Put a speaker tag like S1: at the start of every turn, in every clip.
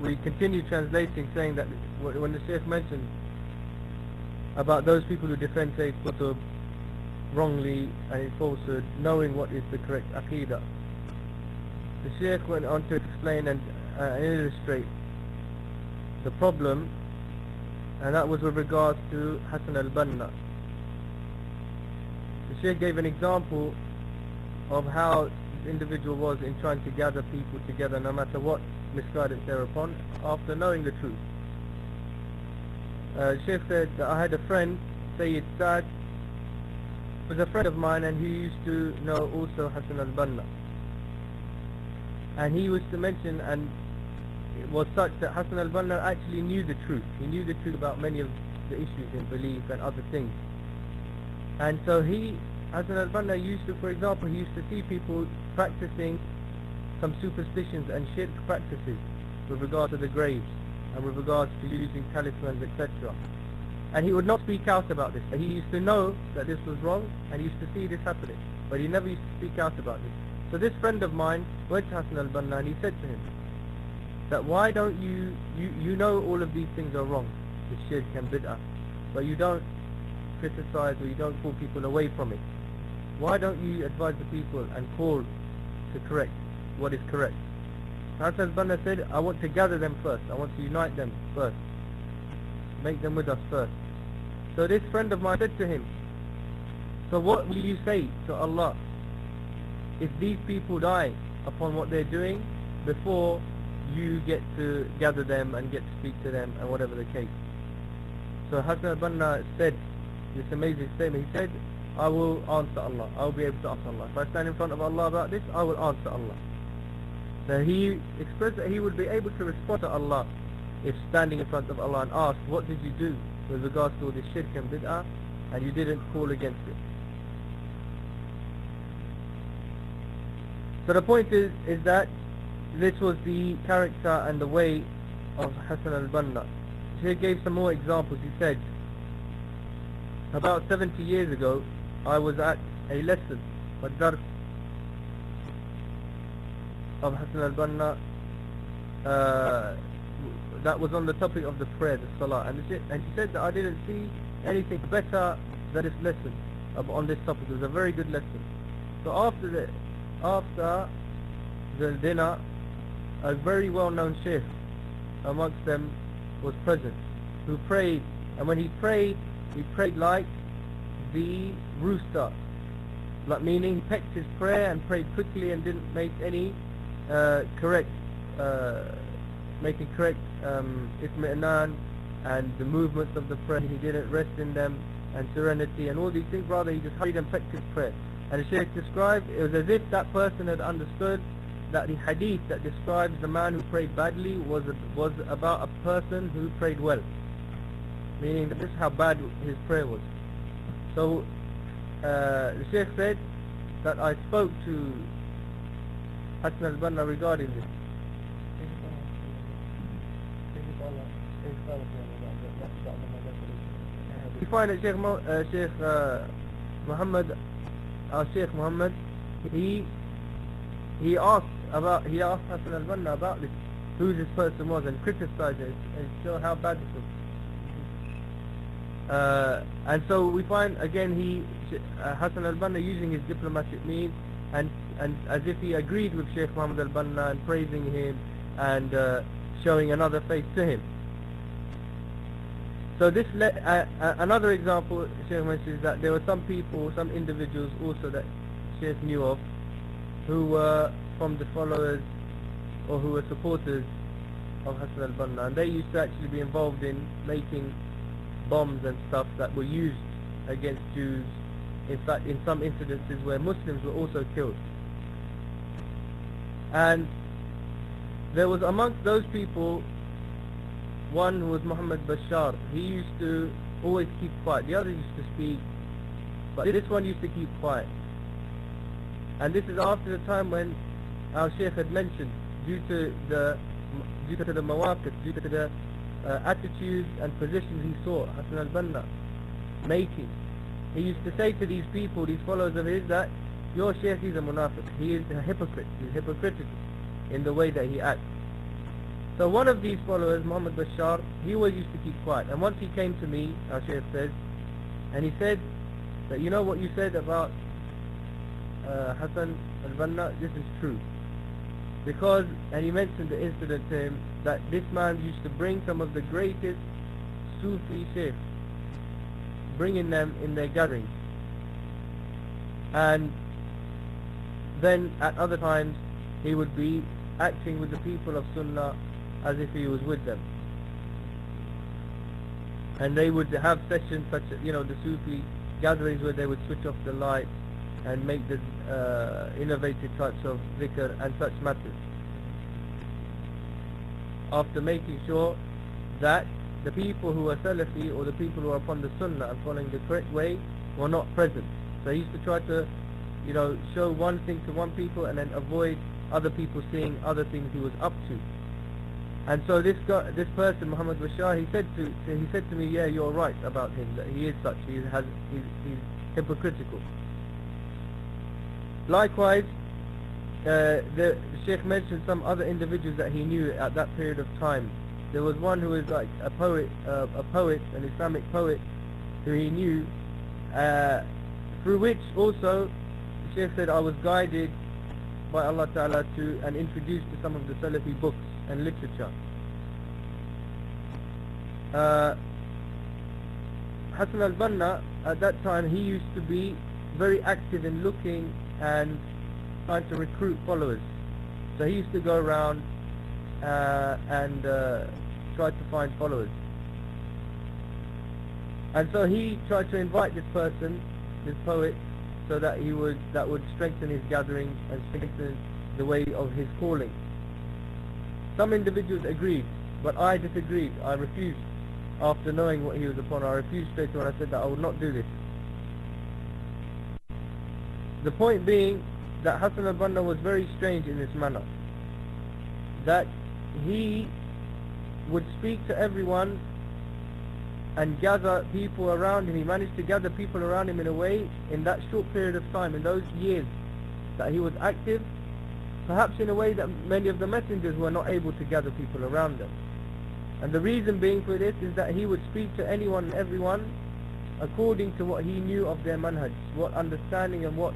S1: we continue translating, saying that when the Shaykh mentioned about those people who defend Sayyid Qutb wrongly and in falsehood, knowing what is the correct Aqidah, the Shaykh went on to explain and illustrate the problem, and that was with regards to Hassan al-Bannaa. The Shaykh gave an example of how this individual was in trying to gather people together no matter what misguidance they're upon, after knowing the truth. Shaykh said that I had a friend, Sayyid Saad, was a friend of mine, and he used to know also Hassan al-Bannaa. And he used to mention, and it was such that Hassan al-Bannaa actually knew the truth. He knew the truth about many of the issues in belief and other things. And so Hassan al-Bannaa used to, for example, he used to see people practicing some superstitions and shirk practices with regard to the graves and with regards to using talismans, etc. And he would not speak out about this. He used to know that this was wrong, and he used to see this happening, but he never used to speak out about this. So this friend of mine went to Hassan al-Bannaa and he said to him that why don't you know all of these things are wrong, the shirk and bid'ah, but you don't criticize or you don't pull people away from it. Why don't you advise the people and call to correct what is correct? Hassan al-Bannaa said, I want to gather them first, I want to unite them first, make them with us first. So this friend of mine said to him, so what will you say to Allah if these people die upon what they're doing before you get to gather them and get to speak to them and whatever the case? So Hassan al-Bannaa said this amazing statement. He said, I will answer Allah, I will be able to answer Allah. If I stand in front of Allah about this, I will answer Allah. So he expressed that he would be able to respond to Allah if standing in front of Allah and asked, what did you do with regards to all this shirk and bid'ah, and you didn't call against it. So the point is that this was the character and the way of Hassan al-Bannaa. He gave some more examples. He said, about 70 years ago, I was at a lesson, a dars of Hassan al-Bannaa, that was on the topic of the prayer, the salah, and he said that I didn't see anything better than this lesson on this topic. It was a very good lesson. So after the dinner, a very well-known sheikh amongst them was present, who prayed, and when he prayed like the rooster, like meaning he pecked his prayer and prayed quickly and didn't make any making correct itmi'nan and the movements of the prayer. He didn't rest in them and serenity and all these things. Rather, he just hurried and pecked his prayer. And the Shaykh described, it was as if that person had understood that the hadith that describes the man who prayed badly was about a person who prayed well, meaning that this is how bad his prayer was. So the Shaykh said that I spoke to Hassan al-Bannaa regarding this. We find that Shaykh Muhammad, our Shaykh Muhammad, he asked Hassan al-Bannaa about this, who this person was, and criticized it and show how bad this was. And so we find again Hassan al-Bannaa using his diplomatic means and as if he agreed with Shaykh Muhammad al-Bannaa and praising him and showing another face to him. So this another example Shaykh mentions that there were some people, some individuals also that Shaykh knew of, who were from the followers or who were supporters of Hassan al-Bannaa, and they used to actually be involved in making bombs and stuff that were used against Jews. In fact, in some incidences where Muslims were also killed. And there was amongst those people one who was Muhammad Bashar. He used to always keep quiet. The others used to speak, but this one used to keep quiet. And this is after the time when our Shaykh had mentioned, due to the mawaqif, due to the attitudes and positions he saw Hassan al-Bannaa making. He used to say to these people, these followers of his, that your Shaykh is a munafiq, he is a hypocrite, he is hypocritical in the way that he acts. So one of these followers, Muhammad Bashar, he always used to keep quiet. And once he came to me, our Shaykh says, and he said that, you know what you said about Hassan al-Bannaa, this is true. Because, and he mentioned the incident to him, that this man used to bring some of the greatest Sufi sheikhs, bringing them in their gatherings. And then at other times, he would be acting with the people of Sunnah as if he was with them. And they would have sessions such as, the Sufi gatherings where they would switch off the light and make the innovative types of dhikr and such matters, after making sure that the people who are Salafi or the people who are upon the Sunnah and following the correct way were not present. So he used to try to, show one thing to one people and then avoid other people seeing other things he was up to. And so this person, Muhammad Bashar, he said to me, yeah, you're right about him, that he is such, he's hypocritical. Likewise, the Shaykh mentioned some other individuals that he knew at that period of time. There was one who was like a poet, an Islamic poet, who he knew, through which also the Shaykh said, I was guided by Allah Ta'ala to and introduced to some of the Salafi books and literature. Hassan al-Bannaa, at that time, he used to be very active in looking and trying to recruit followers. So he used to go around and try to find followers. And so he tried to invite this person, this poet, so that that would strengthen his gathering and strengthen the way of his calling. Some individuals agreed, but I disagreed. I refused. After knowing what he was upon, I refused straight away. I said that I would not do this. The point being that Hassan al-Bannaa was very strange in this manner, that he would speak to everyone and gather people around him. He managed to gather people around him in a way, in that short period of time, in those years that he was active, perhaps in a way that many of the messengers were not able to gather people around them. And the reason being for this is that he would speak to anyone and everyone according to what he knew of their manhaj, what understanding and what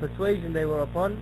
S1: persuasion they were upon.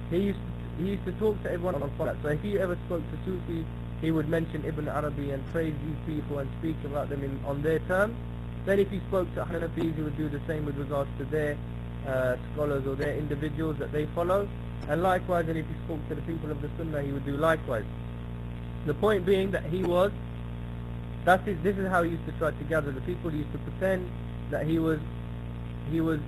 S1: He used to talk to everyone on that. So if he ever spoke to Sufi, he would mention Ibn Arabi and praise these people and speak about them on their terms. Then if he spoke to Hanafis, he would do the same with regards to their scholars or their individuals that they follow. And likewise, and if he spoke to the people of the Sunnah, he would do likewise. The point being that this is how he used to try to gather the people. He used to pretend that he was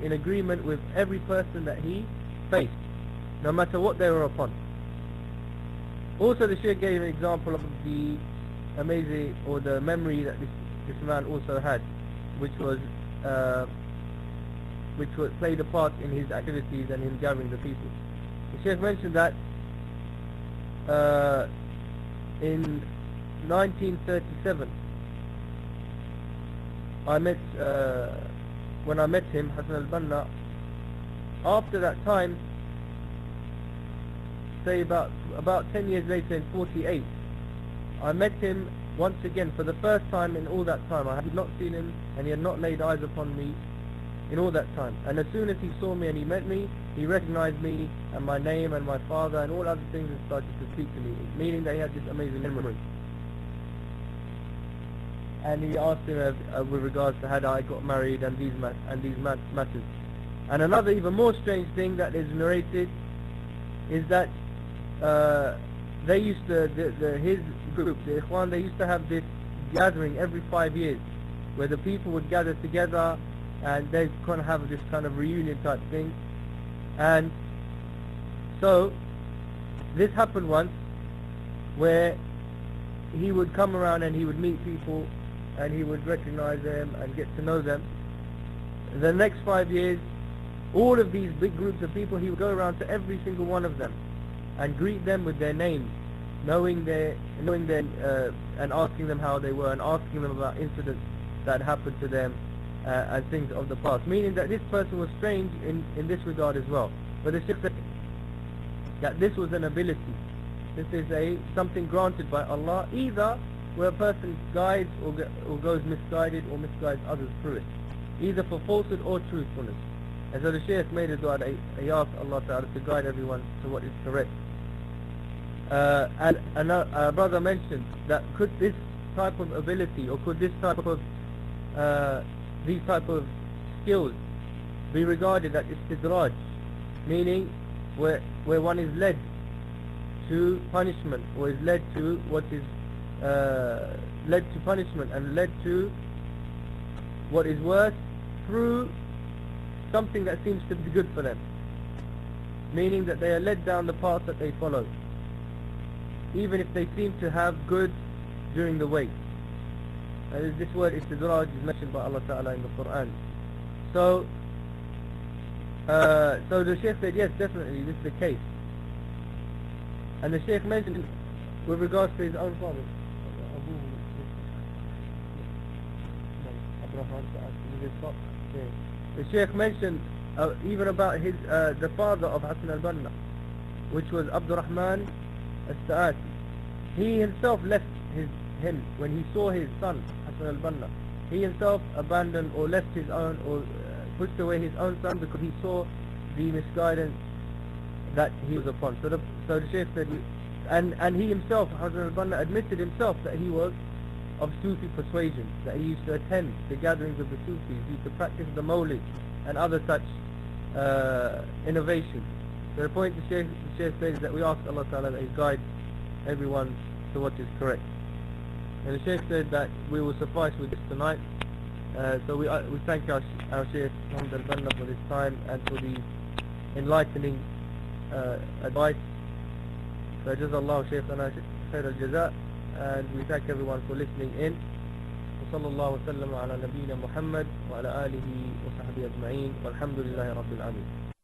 S1: in agreement with every person that he faced, no matter what they were upon. Also, the Shaykh gave an example of the amazing, or the memory that this man also had, which played a part in his activities and in gathering the people. The Shaykh mentioned that in 1937, when I met him, Hassan al-Bannaa, after that time, say about 10 years later in 48, I met him once again for the first time in all that time. I had not seen him and he had not laid eyes upon me in all that time. And as soon as he saw me and he met me, he recognized me and my name and my father and all other things and started to speak to me, meaning that he had this amazing memory. And he asked him with regards to had I got married and these matters. And another even more strange thing that is narrated is that they used to, his group, the Ikhwan, they used to have this gathering every 5 years where the people would gather together and they kind of have this kind of reunion type thing. And so this happened once where he would come around and he would meet people and he would recognize them and get to know them. The next 5 years, all of these big groups of people, he would go around to every single one of them and greet them with their names, knowing their and asking them how they were and asking them about incidents that happened to them and things of the past, meaning that this person was strange in this regard as well. But the Shaykh said that this was an ability This is something granted by Allah, either where a person guides or goes misguided or misguides others through it, either for falsehood or truthfulness. And so the Shaykh made a dua, he asked Allah Ta'ala to guide everyone to what is correct. And a brother mentioned that could this type of ability, or could this type of these type of skills be regarded as istidraj, meaning where one is led to punishment, or is led to what is led to punishment and led to what is worse through something that seems to be good for them, meaning that they are led down the path that they follow, even if they seem to have good during the way. And this word istidraj is mentioned by Allah Ta'ala in the Quran. So the Shaykh said, yes, definitely this is the case. And the Shaykh mentioned with regards to his own father, the Shaykh mentioned even about his the father of Hassan al-Bannaa, which was Abdurrahman al-Sa'ati. He himself left him when he saw his son Hassan al-Bannaa. He himself abandoned or left his own, or pushed away his own son, because he saw the misguidance that he was upon. So the Shaykh said, and he himself, Hassan al-Bannaa, admitted himself that he was of Sufi persuasion, that he used to attend the gatherings of the Sufis, he used to practice the Mawlid and other such innovations. So the point the Shaykh says that we ask Allah Ta'ala that He guides everyone to what is correct. And the Shaykh said that we will suffice with this tonight. So we thank our Shaykh Muhammad al-Bannaa for this time and for the enlightening advice. So Jazallahu Shaykhana khair al-jaza, and we thank everyone for listening in. وصلى الله وسلم على نبينا محمد وعلى آله وصحبه أجمعين والحمد لله رب العالمين.